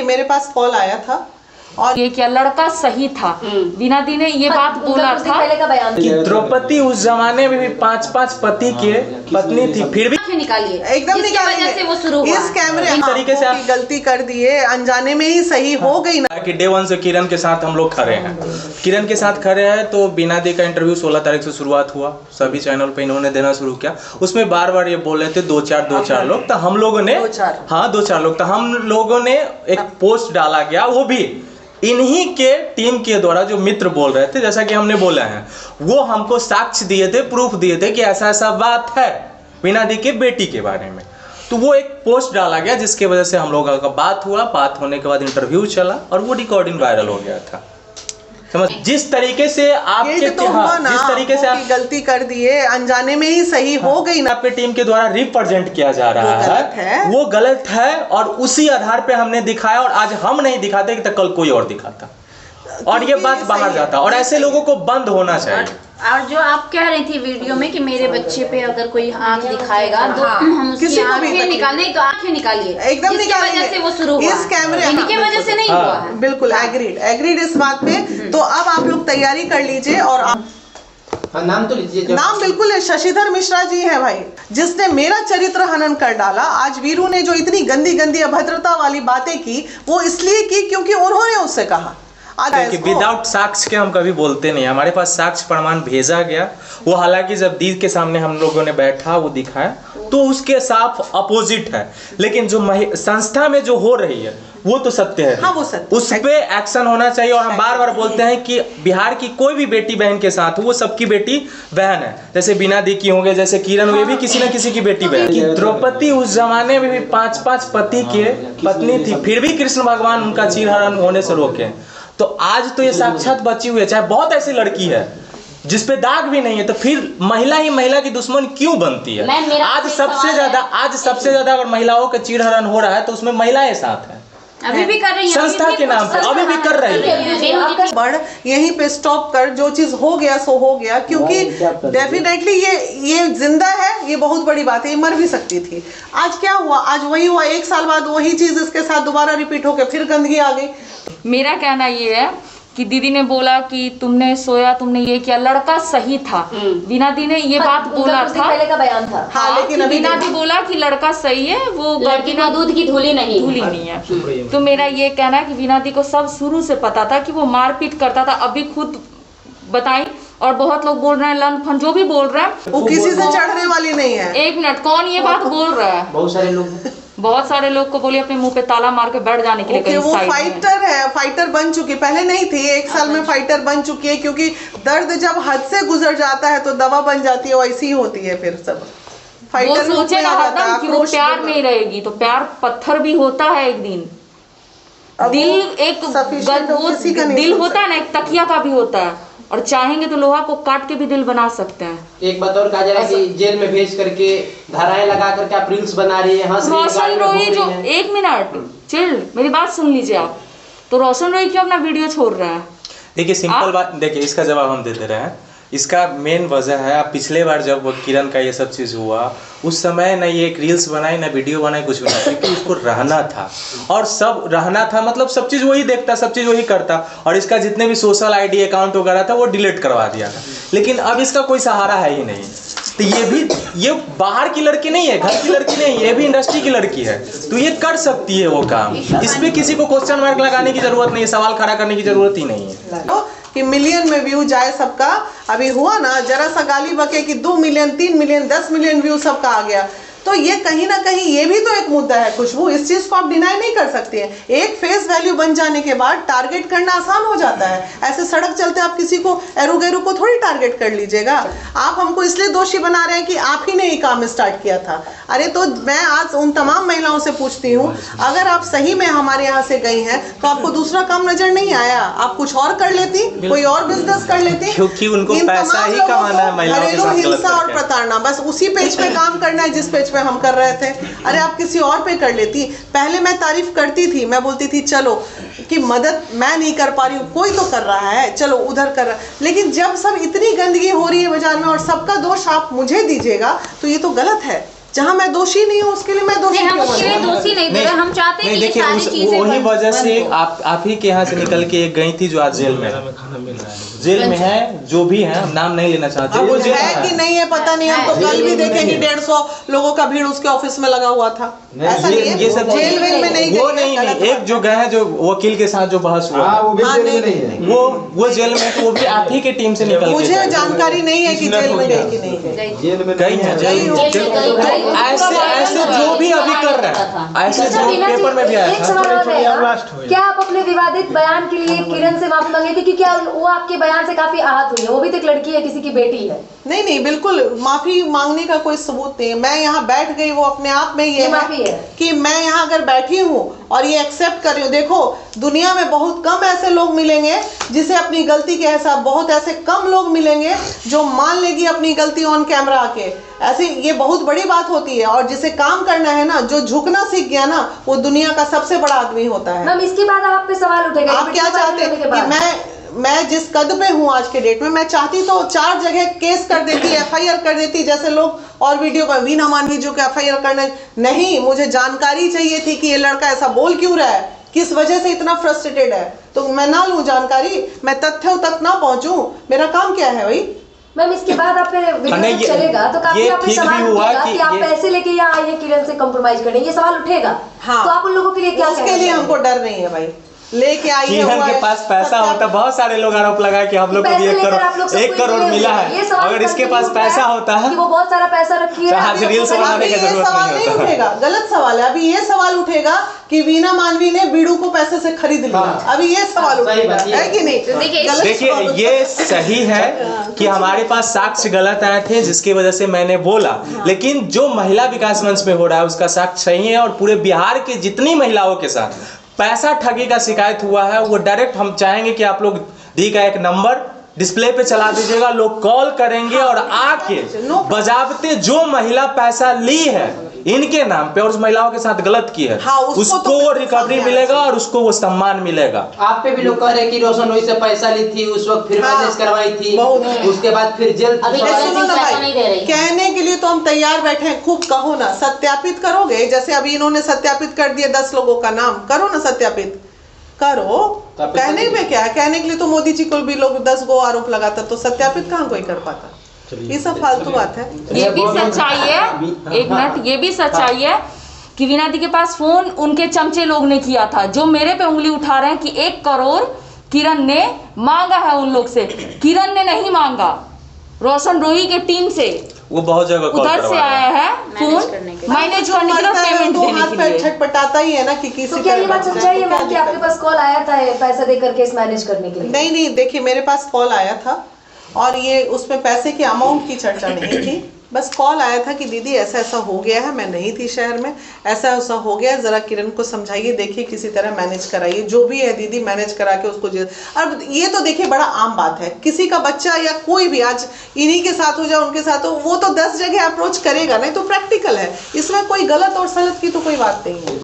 मेरे पास कॉल आया था और ये क्या लड़का सही था। वीना दी ने ये बात बोला था कि द्रौपदी उस जमाने में भी 5-5 पति के पत्नी थी, फिर भी निकालिए एकदम निकालिए से वो शुरू हुआ। इस कैमरे इन तरीके से आप गलती कर दिए, अनजाने में ही सही हो गई ना कि डे वन से किरण के साथ हम लोग खड़े हैं। किरण के साथ खड़े हैं तो वीना दी का इंटरव्यू 16 तारीख से शुरुआत हुआ, सभी चैनल पे इन्होंने देना शुरू किया। उसमें बार बार ये बोल रहे थे दो चार लोग, तो हम लोगों ने 2-4 लोग, तो हम लोगों ने एक पोस्ट डाला गया, वो भी इन्हीं के टीम के द्वारा जो मित्र बोल रहे थे, जैसा कि हमने बोला है, वो हमको साक्ष्य दिए थे, प्रूफ दिए थे कि ऐसा ऐसा बात है वीना दी के बेटी के बारे में। तो वो एक पोस्ट डाला गया जिसके वजह से हम लोगों का बात हुआ, बात होने के बाद इंटरव्यू चला और वो रिकॉर्डिंग वायरल हो गया था। समझ जिस तरीके से आपके तो जिस तरीके से आप गलती कर दिए, अनजाने में ही सही हो गई ना। आपके टीम के द्वारा रिप्रेजेंट किया जा रहा है वो गलत है और उसी आधार पे हमने दिखाया, और आज हम नहीं दिखाते कि तो कल कोई और दिखाता और ये बात बाहर जाता, और ऐसे लोगों को बंद होना चाहिए। और जो आप कह रही थी वीडियो में कि मेरे बच्चे पे अगर कोई आंख दिखाएगा तो हम उसकी आंखें निकालें, तो आंखें निकालिए एकदम निकालिए। वजह से वो शुरू हुआ, इस कैमरे इनकी वजह से नहीं हुआ है। बिल्कुल एग्रीड इस बात पे। तो अब आप लोग तैयारी कर लीजिए और नाम तो लीजिए। नाम बिल्कुल है, शशिधर मिश्रा जी है भाई, जिसने मेरा चरित्र हनन कर डाला। आज वीरू ने जो इतनी गंदी गंदी अभद्रता वाली बातें की, वो इसलिए की क्योंकि उन्होंने उससे कहा। कि विदाउट साक्ष्य के हम कभी बोलते नहीं, हमारे पास साक्ष्य प्रमाण भेजा गया। वो हालांकि जब दी के सामने हम लोगों ने बैठा वो दिखाया तो उसके साफ अपोजिट है, लेकिन जो संस्था में जो हो रही है वो तो सत्य है। हाँ, वो सत्य। उस पे एक्शन होना चाहिए। और हम बार बार बोलते हैं कि बिहार की कोई भी बेटी बहन के साथ वो सबकी बेटी बहन है, जैसे वीना दी की होंगे, जैसे किरण हुए भी किसी न किसी की बेटी बहन। कि द्रौपदी उस जमाने में भी 5-5 पति के पत्नी थी, फिर भी कृष्ण भगवान उनका चीरहरण होने से रोके। तो आज तो ये साक्षात बची हुई है। चाहे बहुत ऐसी लड़की है जिसपे दाग भी नहीं है, तो फिर महिला ही महिला की दुश्मन क्यों बनती है? आज सबसे ज्यादा अगर महिलाओं का चीरहरण हो रहा है तो उसमें महिलाएं साथ हैं, अभी भी कर रही हैं, संस्था के नाम पे अभी भी कर रही है। बढ़ यहीं पे स्टॉप कर, जो चीज हो गया सो हो गया, क्योंकि डेफिनेटली ये जिंदा है, ये बहुत बड़ी बात है, ये मर भी सकती थी। आज क्या हुआ? आज वही हुआ, 1 साल बाद वही चीज इसके साथ दोबारा रिपीट होकर फिर गंदगी आ गई। मेरा कहना ये है कि दीदी ने बोला कि तुमने सोया, तुमने ये किया, लड़का सही था। वीना दी ने ये बात बोला था, पहले का बयान था। हाँ, लेकिन अभी वीना दी बोला कि लड़का सही है, वो लड़की को दूध की धूली नहीं है। तो मेरा ये कहना है कि वीना दी को सब शुरू से पता था कि वो मारपीट करता था। अभी खुद बताई, और बहुत लोग बोल रहे हैं लन फन, जो भी बोल रहे हैं वो किसी से चढ़ने वाली नहीं है। 1 मिनट, कौन ये बात बोल रहा है? बहुत सारे लोग को बोलिए अपने मुंह पे ताला मार के बैठ जाने के लिए कहीं वो साइड फाइटर है, फाइटर बन चुकी, पहले नहीं थी, 1 साल में फाइटर बन चुकी है। क्योंकि दर्द जब हद से गुजर जाता है तो दवा बन जाती है, वैसी ही होती है फिर सब। फाइटर वो सोचेगा हरदम कि वो प्यार में रहेगी, तो प्यार पत्थर भी होता है एक दिन। दिल एक दिल होता है ना, एक तकिया का भी होता है, और चाहेंगे तो लोहा को काट के भी दिल बना सकते हैं। एक बात और कहा जा रहा है कि जेल में भेज करके धाराएं लगा करके आप रील्स बना रही है। रोशन रोई जो 1 मिनट चिल, मेरी बात सुन लीजिए आप। तो रोशन रोई क्यों अपना वीडियो छोड़ रहा है? देखिए सिंपल बात, देखिए इसका जवाब हम देते रहे हैं। इसका मेन वजह है, आप पिछले बार जब किरण का ये सब चीज़ हुआ उस समय न ये एक रील्स बनाई न वीडियो बनाई, कुछ भी नहीं, क्योंकि उसको रहना था और सब रहना था, मतलब सब चीज़ वही देखता, सब चीज़ वही करता, और इसका जितने भी सोशल आईडी अकाउंट वगैरह था वो डिलीट करवा दिया था। लेकिन अब इसका कोई सहारा है ही नहीं। तो ये बाहर की लड़की नहीं है, घर की लड़की नहीं, ये भी इंडस्ट्री की लड़की है, तो ये कर सकती है वो काम। इस पर किसी को क्वेश्चन मार्क लगाने की जरूरत नहीं है, सवाल खड़ा करने की जरूरत ही नहीं है कि मिलियन में व्यू जाए सबका। अभी हुआ ना, जरा सा गाली बके कि 2 मिलियन 3 मिलियन 10 मिलियन व्यू सबका आ गया, तो ये कहीं ना कहीं ये भी तो एक मुद्दा है खुशबू। इस चीज को आप डिनाई नहीं कर सकते हैं। एक फेस वैल्यू बन जाने के बाद टारगेट करना आसान हो जाता है। ऐसे सड़क चलते आप किसी को एरू गैरू को थोड़ी टारगेट कर लीजिएगा। आप हमको इसलिए दोषी बना रहे हैं कि आप ही ने ये काम स्टार्ट किया था। अरे तो मैं आज उन तमाम महिलाओं से पूछती हूँ, अगर आप सही में हमारे यहाँ से गई हैं तो आपको दूसरा काम नजर नहीं आया? आप कुछ और कर लेती, कोई और बिजनेस कर लेती, क्योंकि उनको पैसा ही कमाना है। घरेलू हिंसा और प्रताड़ना, बस उसी पेज पे काम करना है जिस पेज पे हम कर रहे थे। अरे आप किसी और पे कर लेती। पहले मैं तारीफ करती थी, मैं बोलती थी चलो कि मदद मैं नहीं कर पा रही हूँ, कोई तो कर रहा है, चलो उधर कर रहा है। लेकिन जब सब इतनी गंदगी हो रही है बाजार में और सबका दोष आप मुझे दीजिएगा तो ये तो गलत है। जहाँ मैं दोषी नहीं हूँ उसके लिए मैं दोषी नहीं, हम क्यों उसके लिए बनूं? दोषी नहीं दे रहे, हम चाहते हैं कि ये देखिए सारी चीजें वही बंद- वजह से बंद हो। आप ही के यहाँ से निकल के एक गई थी जो आज जेल में है, जेल में है, जो भी है, हम नाम नहीं लेना चाहते, अब वो जेल है कि नहीं है पता नहीं, हम तो कल भी देखे कि 150 लोगों का भीड़ उसके ऑफिस में लगा हुआ था। ऐसा नहीं है, ये सब जेल वेल में नहीं वो गई है, नहीं, गलत एक बात जो गए हैं जो वकील के साथ जो बहस हुआ, हाँ, वो भी हाँ, जेल में नहीं, नहीं है। वो जेल में, तो वो भी आप ही के टीम से निकल के मुझे गए। जानकारी नहीं है कि जेल में गई कि नहीं गई। जेल में गई है, गई हो। तो ऐसे ऐसे जो भी अभी कर रहे हैं, ऐसे अच्छा, जो वीना जी, पेपर में भी आया एक था। सवाल और रहेगा, क्या आप अपने विवादित बयान के लिए किरण से माफी मांगे, क्योंकि क्या वो आपके बयान से काफी आहत हुई है, वो भी तो एक लड़की है, किसी की बेटी है। नहीं नहीं, बिल्कुल माफी मांगने का कोई सबूत नहीं है। मैं यहाँ बैठ गई, वो अपने आप में ये माफी है कि मैं यहाँ अगर बैठी हूँ और ये एक्सेप्ट कर रही हूँ। देखो दुनिया में बहुत कम ऐसे लोग मिलेंगे जिसे अपनी गलती के एहसास, बहुत ऐसे कम लोग मिलेंगे जो मान लेगी अपनी गलती ऑन कैमरा आके, ऐसे ये बहुत बड़ी बात होती है। और जिसे काम करना है ना, जो झुकना सीख गया ना, वो दुनिया का सबसे बड़ा आदमी होता है। मैम इसके बाद आप पे सवाल उठेगा, आप क्या चाहते हैं कि मैं जिस कद पे हूँ आज के डेट में, मैं चाहती तो 4 जगह केस कर देती, FIR कर देती, जैसे लोग और वीडियो पर वीना मानवी जो कि FIR करने नहीं। मुझे जानकारी चाहिए थी कि ये लड़का ऐसा बोल क्यों रहा है, किस वजह से इतना फ्रस्ट्रेटेड है, तो मैं ना लूं जानकारी, मैं तथ्यों तक ना पहुंचूं, मेरा काम क्या है भाई। मैम इसके बाद आप पे वीडियो नहीं, जब चलेगा तो काफी ये आप पे ठीक सवाल भी हुआ उठेगा कि आप ये- पैसे लेके यहाँ आई है किरण से कॉम्प्रोमाइज करने, ये सवाल उठेगा। हाँ, तो आप उन लोगों के लिए क्या उसके लिए हमको डर नहीं है भाई, लेके आई है। किरण के पास पैसा होता, बहुत सारे लोग आरोप लगाए कि हम लोग को भी 1 करोड़ मिला है, अगर इसके पास पैसा होता है कि वो बहुत सारा पैसा रखी है, आज रील्स बनाने अभी की ये जरूरत सवाल नहीं नहीं होता। उठेगा, गलत सवाल है। अभी ये सवाल उठेगा कि वीना मानवी ने बीड़ू को पैसे से खरीद लिया, अभी ये सवाल सही उठेगा, बात, है कि नहीं? गलत देखिए सवाल ये सही है कि हमारे पास साक्ष्य गलत आए थे जिसकी वजह से मैंने बोला, लेकिन जो महिला विकास मंच में हो रहा है उसका साक्ष्य सही है। और पूरे बिहार के जितनी महिलाओं के साथ पैसा ठगी का शिकायत हुआ है, वो डायरेक्ट हम चाहेंगे कि आप लोग दी का एक नंबर डिस्प्ले पे चला दीजिएगा, लोग कॉल करेंगे और आके बजाबते जो महिला पैसा ली है इनके नाम पे और उस महिलाओं के साथ गलत की है, हाँ, उसको तो उसको रिकवरी मिलेगा और उसको वो सम्मान मिलेगा। आप पे भी लोग कह रहे हैं कि रोशन वही से पैसा ली थी उस वक्त, फिर हाँ, मैसेज करवाई थी, बहुत। उसके बाद फिर जेल। अभी ए, सुनो ना पैसा भाई, नहीं दे रही। कहने के लिए तो हम तैयार बैठे हैं, खूब कहो ना, सत्यापित करोगे। जैसे अभी इन्होंने सत्यापित कर दिया 10 लोगों का नाम, करो ना सत्यापित, करो। कहने में क्या है, कहने के लिए तो मोदी जी को भी लोग 10 गो आरोप लगाता, तो सत्यापित कहाँ कोई कर पाता। ये सब फालतू बात है। ये भी सच्चाई है, एक मिनट, ये भी सच्चाई है कि वीना दी के पास फोन उनके चमचे लोग ने किया था, जो मेरे पे उंगली उठा रहे हैं कि 1 करोड़ किरण ने मांगा है उन लोग से। किरण ने नहीं मांगा, रोशन रोही के टीम से, वो बहुत जगह कॉल उधर से आया है फोन मैनेज करने के लिए, पेमेंट तो देने हाथ के पैर लिए। छटपटाता ही है ना कि किसी तो क्या ये बात तरह सच्चाई है बचना मैम कि आपके पास कॉल आया था पैसा देकर केस मैनेज करने के लिए? नहीं नहीं, देखिए मेरे पास कॉल आया था और ये उसमें पैसे के अमाउंट की चर्चा नहीं थी, बस कॉल आया था कि दीदी ऐसा ऐसा हो गया है, मैं नहीं थी शहर में, ऐसा ऐसा हो गया है, जरा किरण को समझाइए, देखिए किसी तरह मैनेज कराइए, जो भी है दीदी मैनेज करा के उसको। अब ये तो देखिए बड़ा आम बात है, किसी का बच्चा या कोई भी आज इन्हीं के साथ हो जाए उनके साथ हो, वो तो 10 जगह अप्रोच करेगा, नहीं तो प्रैक्टिकल है, इसमें कोई गलत और सलत की तो कोई बात नहीं है।